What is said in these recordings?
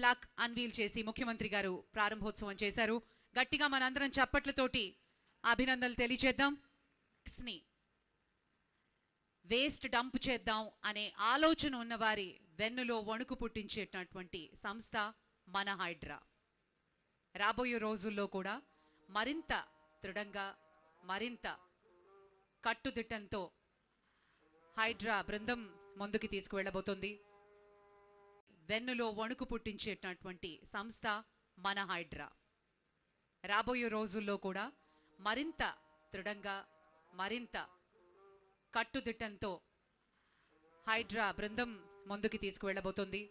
Plaque unveil చేసి ముఖ్యమంత్రి గారు ప్రారంభోత్సవం చేశారు. గట్టిగా మనందరం చప్పట్లతోటి అభినందనలు తెలియజేద్దాం. వేస్ట్ డంప్ చేద్దాం అనే ఆలోచన ఉన్నవారి వెన్నులో వణుకు పుట్టించేటటువంటి సంస్థ మన హైడ్రా. రాబోయే రోజుల్లో కూడా మరింత దృఢంగా, మరింత కట్టుదిట్టంతో హైడ్రా బృందం ముందుకు తీసుకువెళ్ళబోతుంది. వెన్నులో వణుకు పుట్టించేటటువంటి సంస్థ మన హైడ్రా. రాబోయే రోజుల్లో కూడా మరింత దృఢంగా, మరింత కట్టుదిట్టంతో హైడ్రా బృందం ముందుకు తీసుకువెళ్ళబోతుంది.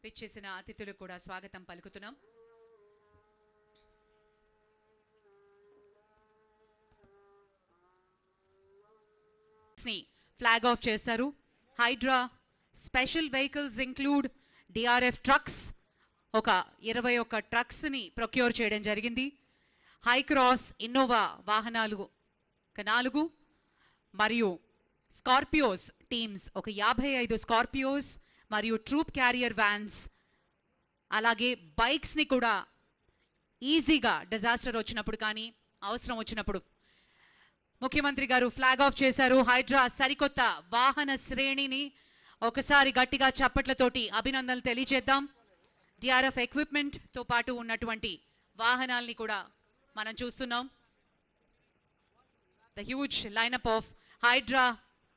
పిచ్చేసిన అతిథులకు కూడా స్వాగతం పలుకుతున్నాం. ఫ్లాగ్ ఆఫ్ చేస్తారు. Hydraa special vehicles include DRF trucks, ఒక 21 ట్రక్స్ ని ప్రొక్యూర్ చేయడం జరిగింది. హై క్రాస్ ఇన్నోవా వాహనాలు 4 మరియు స్కార్పియోస్ టీమ్స్ ఒక 55 స్కార్పియోస్ మరియు ట్రూప్ క్యారియర్ వ్యాన్స్, అలాగే బైక్స్ ని కూడా ఈజీగా డిజాస్టర్ వచ్చినప్పుడు కానీ అవసరం వచ్చినప్పుడు ముఖ్యమంత్రి గారు ఫ్లాగ్ ఆఫ్ చేశారు. హైడ్రా సరికొత్త వాహన శ్రేణిని ఒకసారి గట్టిగా చప్పట్లతోటి అభినందనలు తెలియజేద్దాం. డిఆర్ఎఫ్ ఎక్విప్మెంట్ తో పాటు ఉన్నటువంటి వాహనాల్ని కూడా మనం చూస్తున్నాం. The huge lineup of Hydraa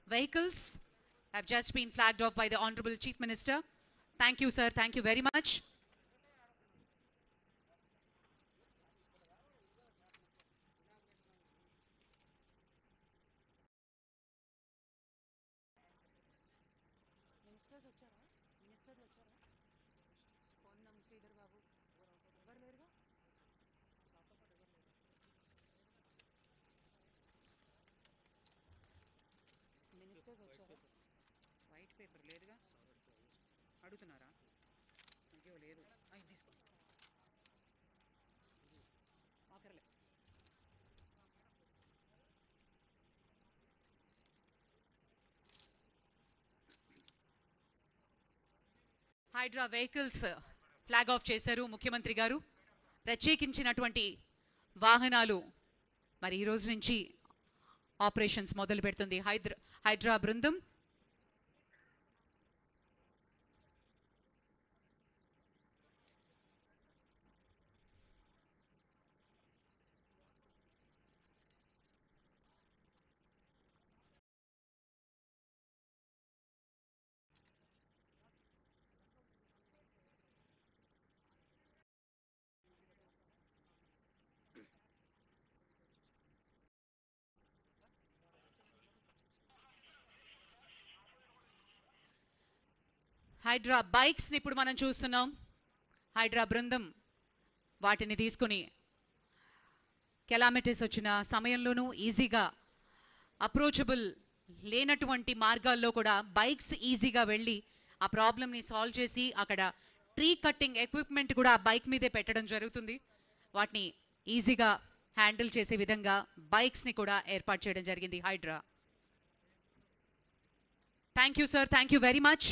vehicles have just been flagged off by the Honorable Chief Minister. Thank you, sir. Thank you very much. White paper లేదుగా, అడుగుతున్నారా? అయ్యో లేదు, తీసుకో ఆఖర్లే. హైడ్రా వెహికల్స్ ఫ్లాగ్ ఆఫ్ చేశారు ముఖ్యమంత్రి గారు. ప్రత్యేకించినటువంటి వాహనాలు మరి ఈ రోజు నుంచి ఆపరేషన్స్ మొదలు పెడుతుంది హైడ్రా బృందం. హైడ్రా బైక్స్ ని ఇప్పుడు మనం చూస్తున్నాం. హైడ్రా బృందం వాటిని తీసుకుని కెలామిటీస్ వచ్చిన సమయంలోనూ ఈజీగా అప్రోచబుల్ లేనటువంటి మార్గాల్లో కూడా బైక్స్ ఈజీగా వెళ్ళి ఆ ప్రాబ్లమ్ని సాల్వ్ చేసి అక్కడ ట్రీ కట్టింగ్ ఎక్విప్మెంట్ కూడా బైక్ మీదే పెట్టడం జరుగుతుంది. వాటిని ఈజీగా హ్యాండిల్ చేసే విధంగా బైక్స్ ని కూడా ఏర్పాటు చేయడం జరిగింది Hydraa. Thank you sir, thank you very much.